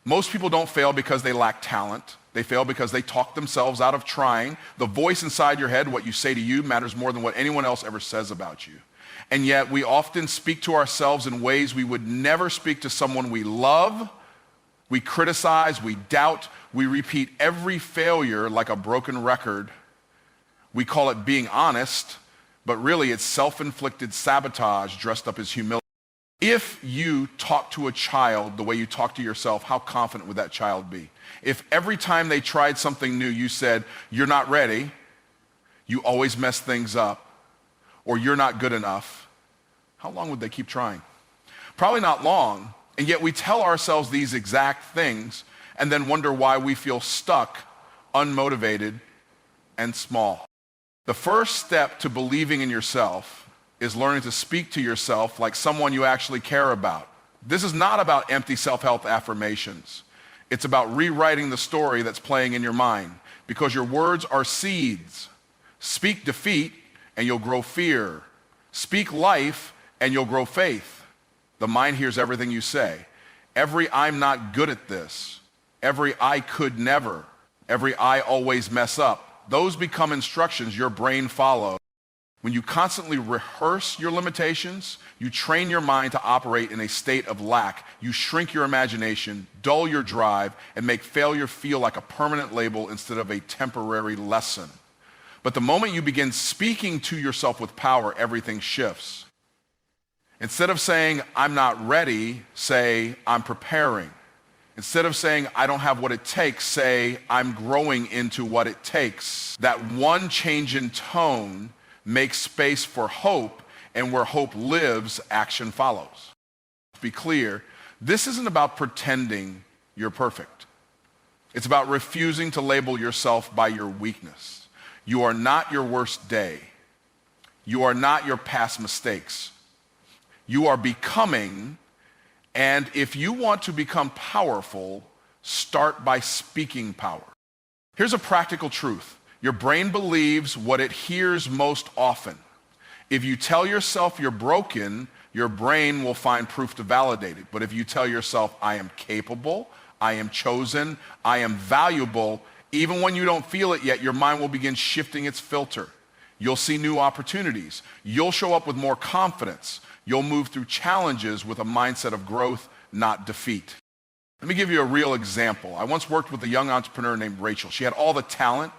Most people don't fail because they lack talent. They fail because they talk themselves out of trying. The voice inside your head, what you say to you, matters more than what anyone else ever says about you. And yet we often speak to ourselves in ways we would never speak to someone we love. We criticize, we doubt, we repeat every failure like a broken record. We call it being honest, but really it's self-inflicted sabotage dressed up as humility. If you talk to a child the way you talk to yourself, how confident would that child be? If every time they tried something new, you said, "You're not ready, you always mess things up," or "You're not good enough," how long would they keep trying? Probably not long, and yet we tell ourselves these exact things and then wonder why we feel stuck, unmotivated, and small. The first step to believing in yourself is learning to speak to yourself like someone you actually care about. This is not about empty self-help affirmations. It's about rewriting the story that's playing in your mind, because your words are seeds. Speak defeat and you'll grow fear. Speak life and you'll grow faith. The mind hears everything you say. Every "I'm not good at this," every "I could never," every "I always mess up," those become instructions your brain follows. When you constantly rehearse your limitations, you train your mind to operate in a state of lack. You shrink your imagination, dull your drive, and make failure feel like a permanent label instead of a temporary lesson. But the moment you begin speaking to yourself with power, everything shifts. Instead of saying, "I'm not ready," say, "I'm preparing." Instead of saying, "I don't have what it takes," say, "I'm growing into what it takes." That one change in tone makes space for hope, and where hope lives, action follows. To be clear, this isn't about pretending you're perfect. It's about refusing to label yourself by your weakness. You are not your worst day. You are not your past mistakes. You are becoming, and if you want to become powerful, start by speaking power. Here's a practical truth. Your brain believes what it hears most often. If you tell yourself you're broken, your brain will find proof to validate it. But if you tell yourself, "I am capable, I am chosen, I am valuable," even when you don't feel it yet, your mind will begin shifting its filter. You'll see new opportunities. You'll show up with more confidence. You'll move through challenges with a mindset of growth, not defeat. Let me give you a real example. I once worked with a young entrepreneur named Rachel. She had all the talent,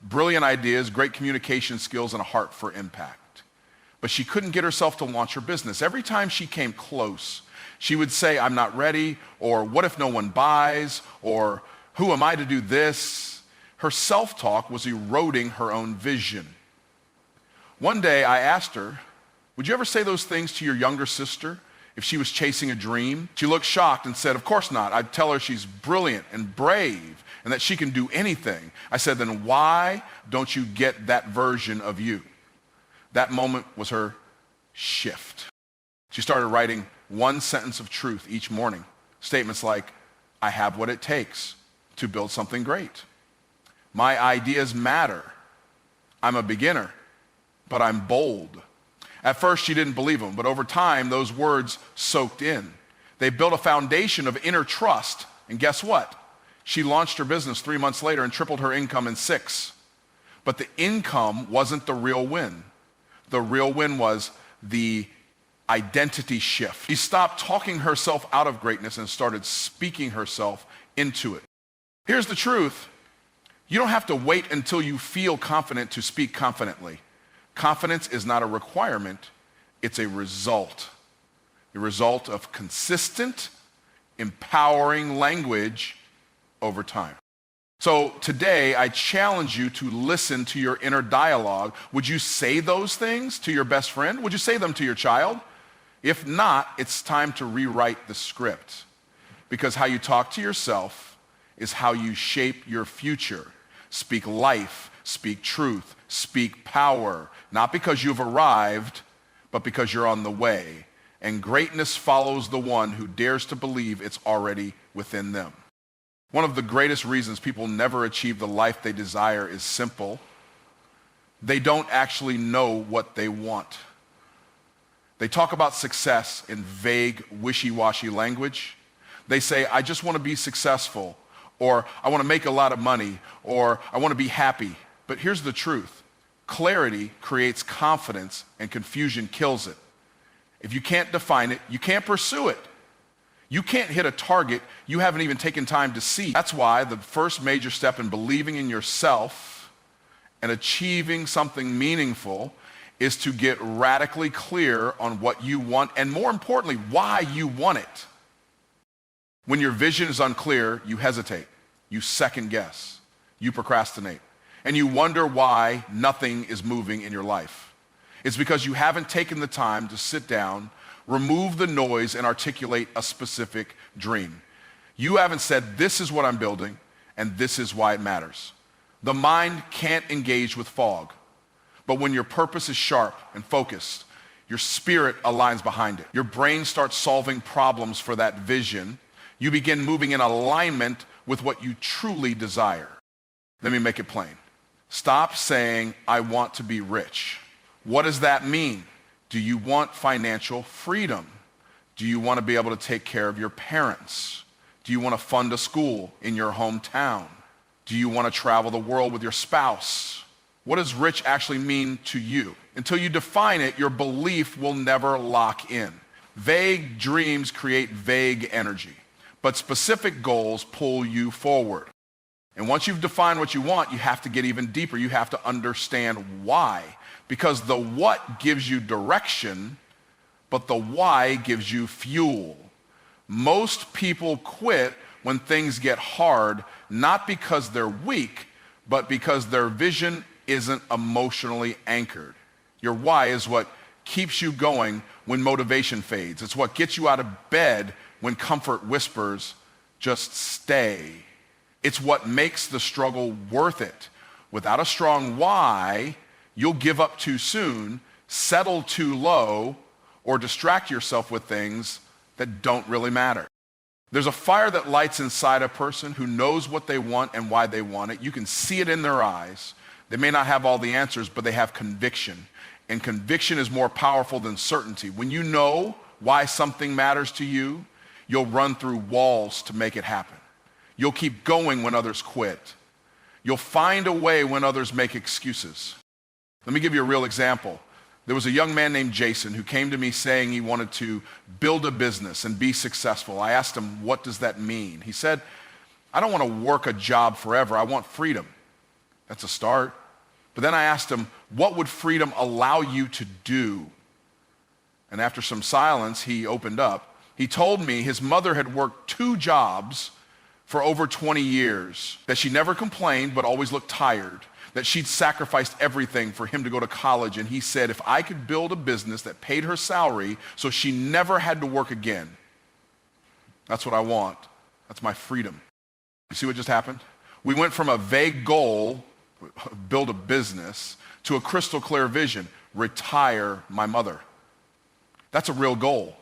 brilliant ideas, great communication skills, and a heart for impact. But she couldn't get herself to launch her business. Every time she came close, she would say, "I'm not ready," or "What if no one buys?" or "Who am I to do this?" Her self-talk was eroding her own vision. One day I asked her, "Would you ever say those things to your younger sister if she was chasing a dream?" She looked shocked and said, "Of course not. I'd tell her she's brilliant and brave and that she can do anything." I said, "Then why don't you get that version of you?" That moment was her shift. She started writing one sentence of truth each morning. Statements like, "I have what it takes to build something great. My ideas matter. I'm a beginner, but I'm bold." At first, she didn't believe them, but over time, those words soaked in. They built a foundation of inner trust, and guess what? She launched her business 3 months later and tripled her income in 6. But the income wasn't the real win. The real win was the identity shift. She stopped talking herself out of greatness and started speaking herself into it. Here's the truth. You don't have to wait until you feel confident to speak confidently. Confidence is not a requirement, it's a result. A result of consistent, empowering language over time. So today, I challenge you to listen to your inner dialogue. Would you say those things to your best friend? Would you say them to your child? If not, it's time to rewrite the script. Because how you talk to yourself is how you shape your future. Speak life, speak truth, speak power, not because you've arrived, but because you're on the way. And greatness follows the one who dares to believe it's already within them. One of the greatest reasons people never achieve the life they desire is simple. They don't actually know what they want. They talk about success in vague, wishy-washy language. They say, I just want to be successful, or I want to make a lot of money, or I want to be happy. But here's the truth. Clarity creates confidence, and confusion kills it. If you can't define it, you can't pursue it. You can't hit a target you haven't even taken time to see. That's why the first major step in believing in yourself and achieving something meaningful is to get radically clear on what you want, and more importantly, why you want it. When your vision is unclear, you hesitate, you second guess, you procrastinate, and you wonder why nothing is moving in your life. It's because you haven't taken the time to sit down, remove the noise, and articulate a specific dream. You haven't said, this is what I'm building, and this is why it matters. The mind can't engage with fog, but when your purpose is sharp and focused, your spirit aligns behind it. Your brain starts solving problems for that vision. You begin moving in alignment with what you truly desire. Let me make it plain. Stop saying, I want to be rich. What does that mean? Do you want financial freedom? Do you want to be able to take care of your parents? Do you want to fund a school in your hometown? Do you want to travel the world with your spouse? What does rich actually mean to you? Until you define it, your belief will never lock in. Vague dreams create vague energy, but specific goals pull you forward. And once you've defined what you want, you have to get even deeper. You have to understand why. Because the what gives you direction, but the why gives you fuel. Most people quit when things get hard, not because they're weak, but because their vision isn't emotionally anchored. Your why is what keeps you going when motivation fades. It's what gets you out of bed when comfort whispers, just stay. It's what makes the struggle worth it. Without a strong why, you'll give up too soon, settle too low, or distract yourself with things that don't really matter. There's a fire that lights inside a person who knows what they want and why they want it. You can see it in their eyes. They may not have all the answers, but they have conviction. And conviction is more powerful than certainty. When you know why something matters to you, you'll run through walls to make it happen. You'll keep going when others quit. You'll find a way when others make excuses. Let me give you a real example. There was a young man named Jason who came to me saying he wanted to build a business and be successful. I asked him, what does that mean? He said, I don't want to work a job forever. I want freedom. That's a start. But then I asked him, what would freedom allow you to do? And after some silence, he opened up. He told me his mother had worked 2 jobs for over 20 years, that she never complained but always looked tired, that she'd sacrificed everything for him to go to college. And he said, if I could build a business that paid her salary so she never had to work again, that's what I want. That's my freedom. You see what just happened? We went from a vague goal, build a business, to a crystal clear vision, retire my mother. That's a real goal.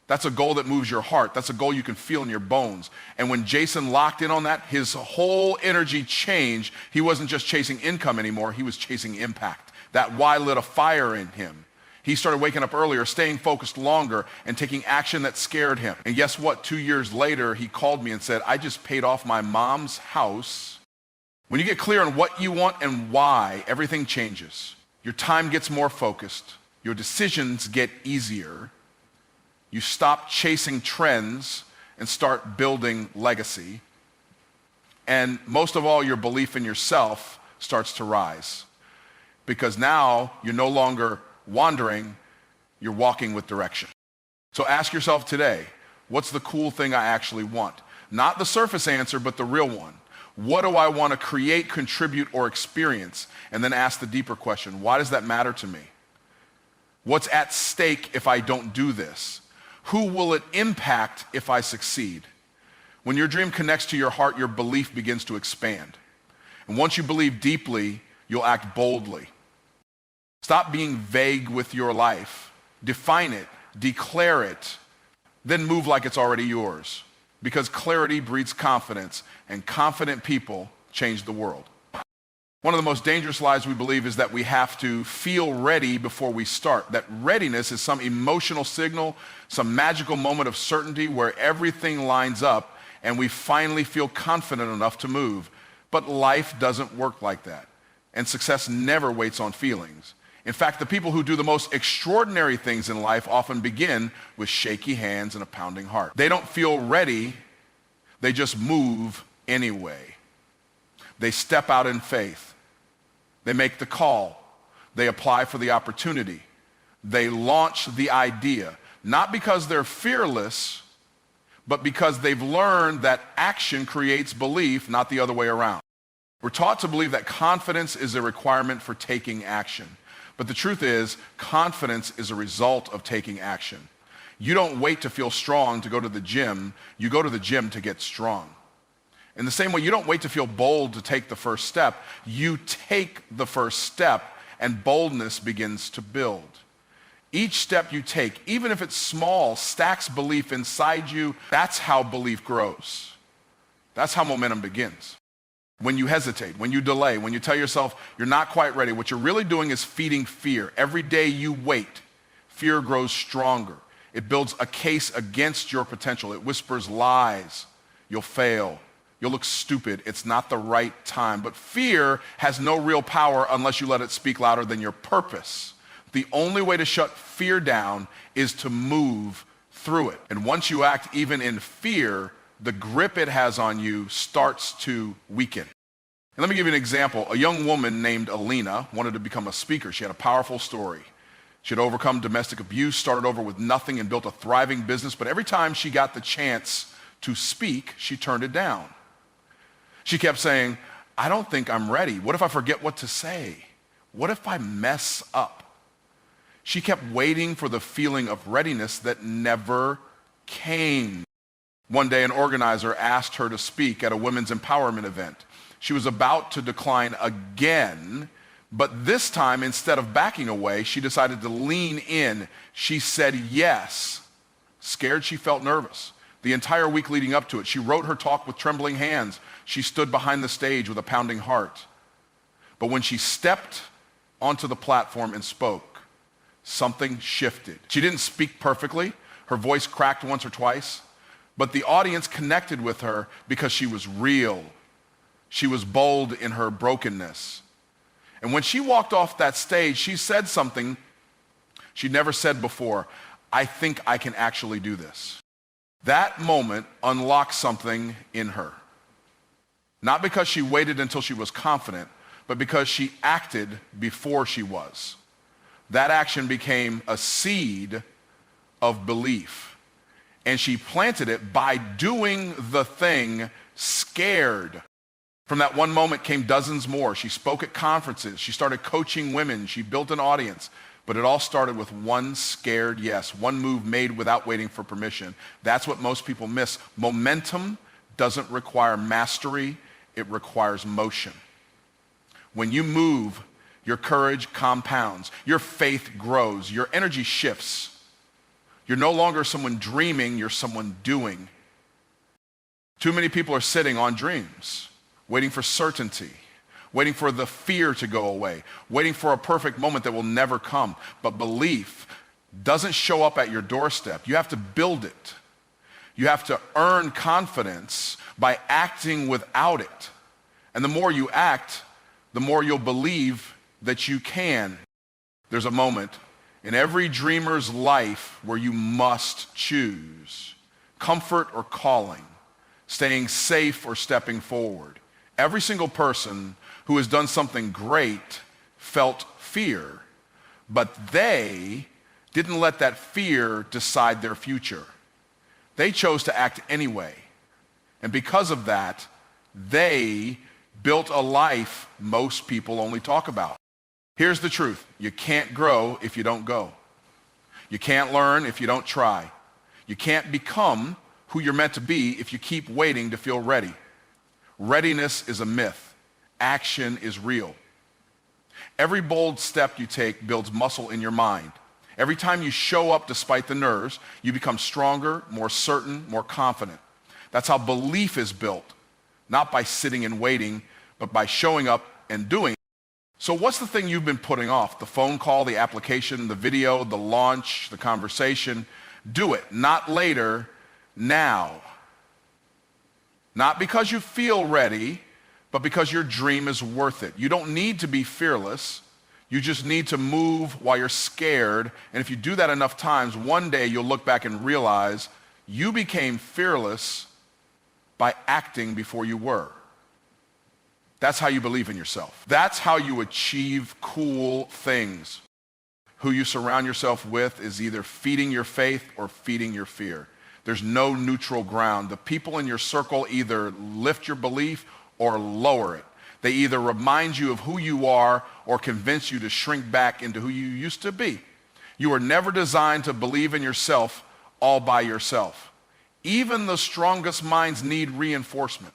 That's a goal that moves your heart. That's a goal you can feel in your bones. And when Jason locked in on that, his whole energy changed. He wasn't just chasing income anymore. He was chasing impact. That why lit a fire in him. He started waking up earlier, staying focused longer, and taking action that scared him. And guess what? 2 years later, he called me and said, I just paid off my mom's house. When you get clear on what you want and why, everything changes. Your time gets more focused. Your decisions get easier. You stop chasing trends and start building legacy. And most of all, your belief in yourself starts to rise. Because now you're no longer wandering, you're walking with direction. So ask yourself today, what's the cool thing I actually want? Not the surface answer, but the real one. What do I want to create, contribute, or experience? And then ask the deeper question, why does that matter to me? What's at stake if I don't do this? Who will it impact if I succeed? When your dream connects to your heart, your belief begins to expand. And once you believe deeply, you'll act boldly. Stop being vague with your life. Define it, declare it, then move like it's already yours. Because clarity breeds confidence, and confident people change the world. One of the most dangerous lies we believe is that we have to feel ready before we start. That readiness is some emotional signal, some magical moment of certainty where everything lines up and we finally feel confident enough to move. But life doesn't work like that. And success never waits on feelings. In fact, the people who do the most extraordinary things in life often begin with shaky hands and a pounding heart. They don't feel ready, they just move anyway. They step out in faith. They make the call. They apply for the opportunity. They launch the idea, not because they're fearless, but because they've learned that action creates belief, not the other way around. We're taught to believe that confidence is a requirement for taking action. But the truth is, confidence is a result of taking action. You don't wait to feel strong to go to the gym. You go to the gym to get strong. In the same way, you don't wait to feel bold to take the first step. You take the first step, and boldness begins to build. Each step you take, even if it's small, stacks belief inside you. That's how belief grows. That's how momentum begins. When you hesitate, when you delay, when you tell yourself you're not quite ready, what you're really doing is feeding fear. Every day you wait, fear grows stronger. It builds a case against your potential. It whispers lies. You'll fail. You'll look stupid. It's not the right time. But fear has no real power unless you let it speak louder than your purpose. The only way to shut fear down is to move through it. And once you act even in fear, the grip it has on you starts to weaken. And let me give you an example. A young woman named Alina wanted to become a speaker. She had a powerful story. She had overcome domestic abuse, started over with nothing, and built a thriving business. But every time she got the chance to speak, she turned it down. She kept saying, I don't think I'm ready. What if I forget what to say? What if I mess up? She kept waiting for the feeling of readiness that never came. One day, an organizer asked her to speak at a women's empowerment event. She was about to decline again, but this time, instead of backing away, she decided to lean in. She said yes. Scared, she felt nervous. The entire week leading up to it, she wrote her talk with trembling hands. She stood behind the stage with a pounding heart. But when she stepped onto the platform and spoke, something shifted. She didn't speak perfectly. Her voice cracked once or twice. But the audience connected with her because she was real. She was bold in her brokenness. And when she walked off that stage, she said something she'd never said before. I think I can actually do this. That moment unlocked something in her. Not because she waited until she was confident, but because she acted before she was. That action became a seed of belief. And she planted it by doing the thing scared. From that one moment came dozens more. She spoke at conferences. She started coaching women. She built an audience. But it all started with one scared yes, one move made without waiting for permission. That's what most people miss. Momentum doesn't require mastery. It requires motion. When you move, your courage compounds. Your faith grows. Your energy shifts. You're no longer someone dreaming. You're someone doing. Too many people are sitting on dreams, waiting for certainty, waiting for the fear to go away, waiting for a perfect moment that will never come. But belief doesn't show up at your doorstep. You have to build it. You have to earn confidence by acting without it. And the more you act, the more you'll believe that you can. There's a moment in every dreamer's life where you must choose comfort or calling, staying safe or stepping forward. Every single person who has done something great felt fear, but they didn't let that fear decide their future. They chose to act anyway. And because of that, they built a life most people only talk about. Here's the truth. You can't grow if you don't go. You can't learn if you don't try. You can't become who you're meant to be if you keep waiting to feel ready. Readiness is a myth. Action is real. Every bold step you take builds muscle in your mind. Every time you show up despite the nerves, you become stronger, more certain, more confident. That's how belief is built, not by sitting and waiting, but by showing up and doing. So what's the thing you've been putting off? The phone call, the application, the video, the launch, the conversation. Do it, not later, now. Not because you feel ready, but because your dream is worth it. You don't need to be fearless. You just need to move while you're scared. And if you do that enough times, one day you'll look back and realize you became fearless by acting before you were. That's how you believe in yourself. That's how you achieve cool things. Who you surround yourself with is either feeding your faith or feeding your fear. There's no neutral ground. The people in your circle either lift your belief or lower it. They either remind you of who you are or convince you to shrink back into who you used to be. You were never designed to believe in yourself all by yourself. Even the strongest minds need reinforcement.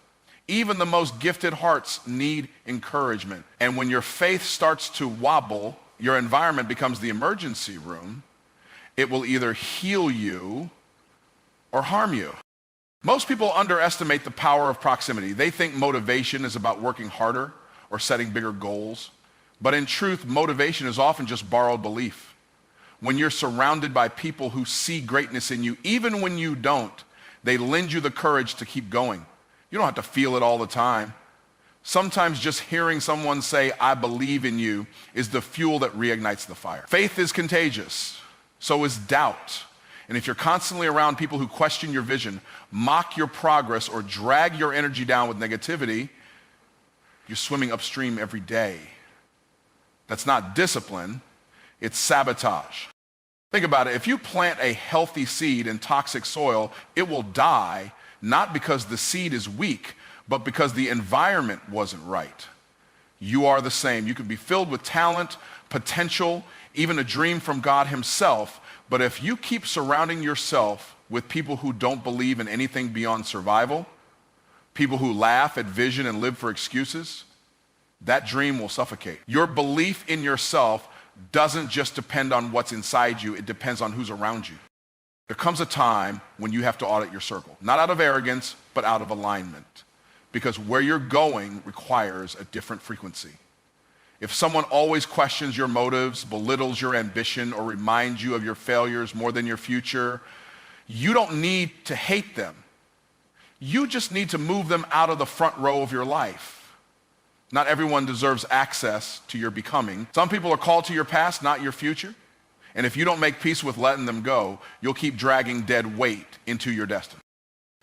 Even the most gifted hearts need encouragement. And when your faith starts to wobble, your environment becomes the emergency room. It will either heal you or harm you. Most people underestimate the power of proximity. They think motivation is about working harder or setting bigger goals. But in truth, motivation is often just borrowed belief. When you're surrounded by people who see greatness in you, even when you don't, they lend you the courage to keep going. You don't have to feel it all the time. Sometimes just hearing someone say, "I believe in you," is the fuel that reignites the fire. Faith is contagious. So is doubt. And if you're constantly around people who question your vision, mock your progress, or drag your energy down with negativity, you're swimming upstream every day. That's not discipline, it's sabotage. Think about it. If you plant a healthy seed in toxic soil, it will die, not because the seed is weak, but because the environment wasn't right. You are the same. You can be filled with talent, potential, even a dream from God himself, but if you keep surrounding yourself with people who don't believe in anything beyond survival, people who laugh at vision and live for excuses, that dream will suffocate. Your belief in yourself doesn't just depend on what's inside you, it depends on who's around you. There comes a time when you have to audit your circle, not out of arrogance, but out of alignment, because where you're going requires a different frequency. If someone always questions your motives, belittles your ambition, or reminds you of your failures more than your future, you don't need to hate them. You just need to move them out of the front row of your life. Not everyone deserves access to your becoming. Some people are called to your past, not your future. And if you don't make peace with letting them go, you'll keep dragging dead weight into your destiny.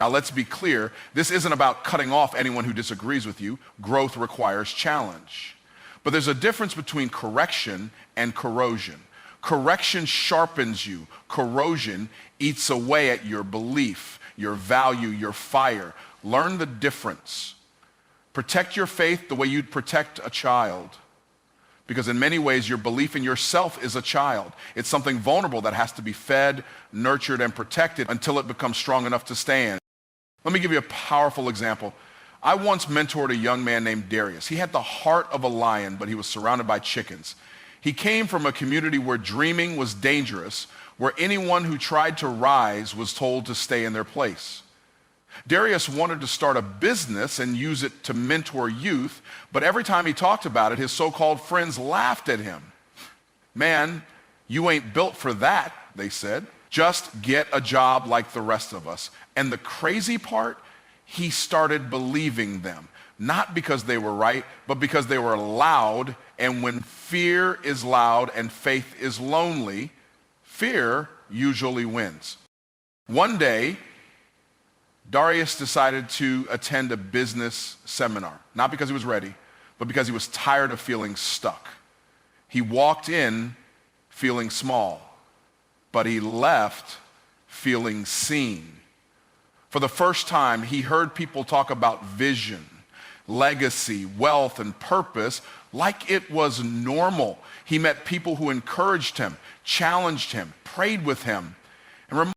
Now let's be clear, this isn't about cutting off anyone who disagrees with you. Growth requires challenge. But there's a difference between correction and corrosion. Correction sharpens you. Corrosion eats away at your belief, your value, your fire. Learn the difference. Protect your faith the way you'd protect a child. Because in many ways, your belief in yourself is a child. It's something vulnerable that has to be fed, nurtured, and protected until it becomes strong enough to stand. Let me give you a powerful example. I once mentored a young man named Darius. He had the heart of a lion, but he was surrounded by chickens. He came from a community where dreaming was dangerous, where anyone who tried to rise was told to stay in their place. Darius wanted to start a business and use it to mentor youth, but every time he talked about it, his so-called friends laughed at him. "Man, you ain't built for that," they said. "Just get a job like the rest of us." And the crazy part, he started believing them, not because they were right, but because they were loud. And when fear is loud and faith is lonely, fear usually wins. One day, Darius decided to attend a business seminar, not because he was ready, but because he was tired of feeling stuck. He walked in feeling small, but he left feeling seen. For the first time, he heard people talk about vision, legacy, wealth, and purpose like it was normal. He met people who encouraged him, challenged him, prayed with him, and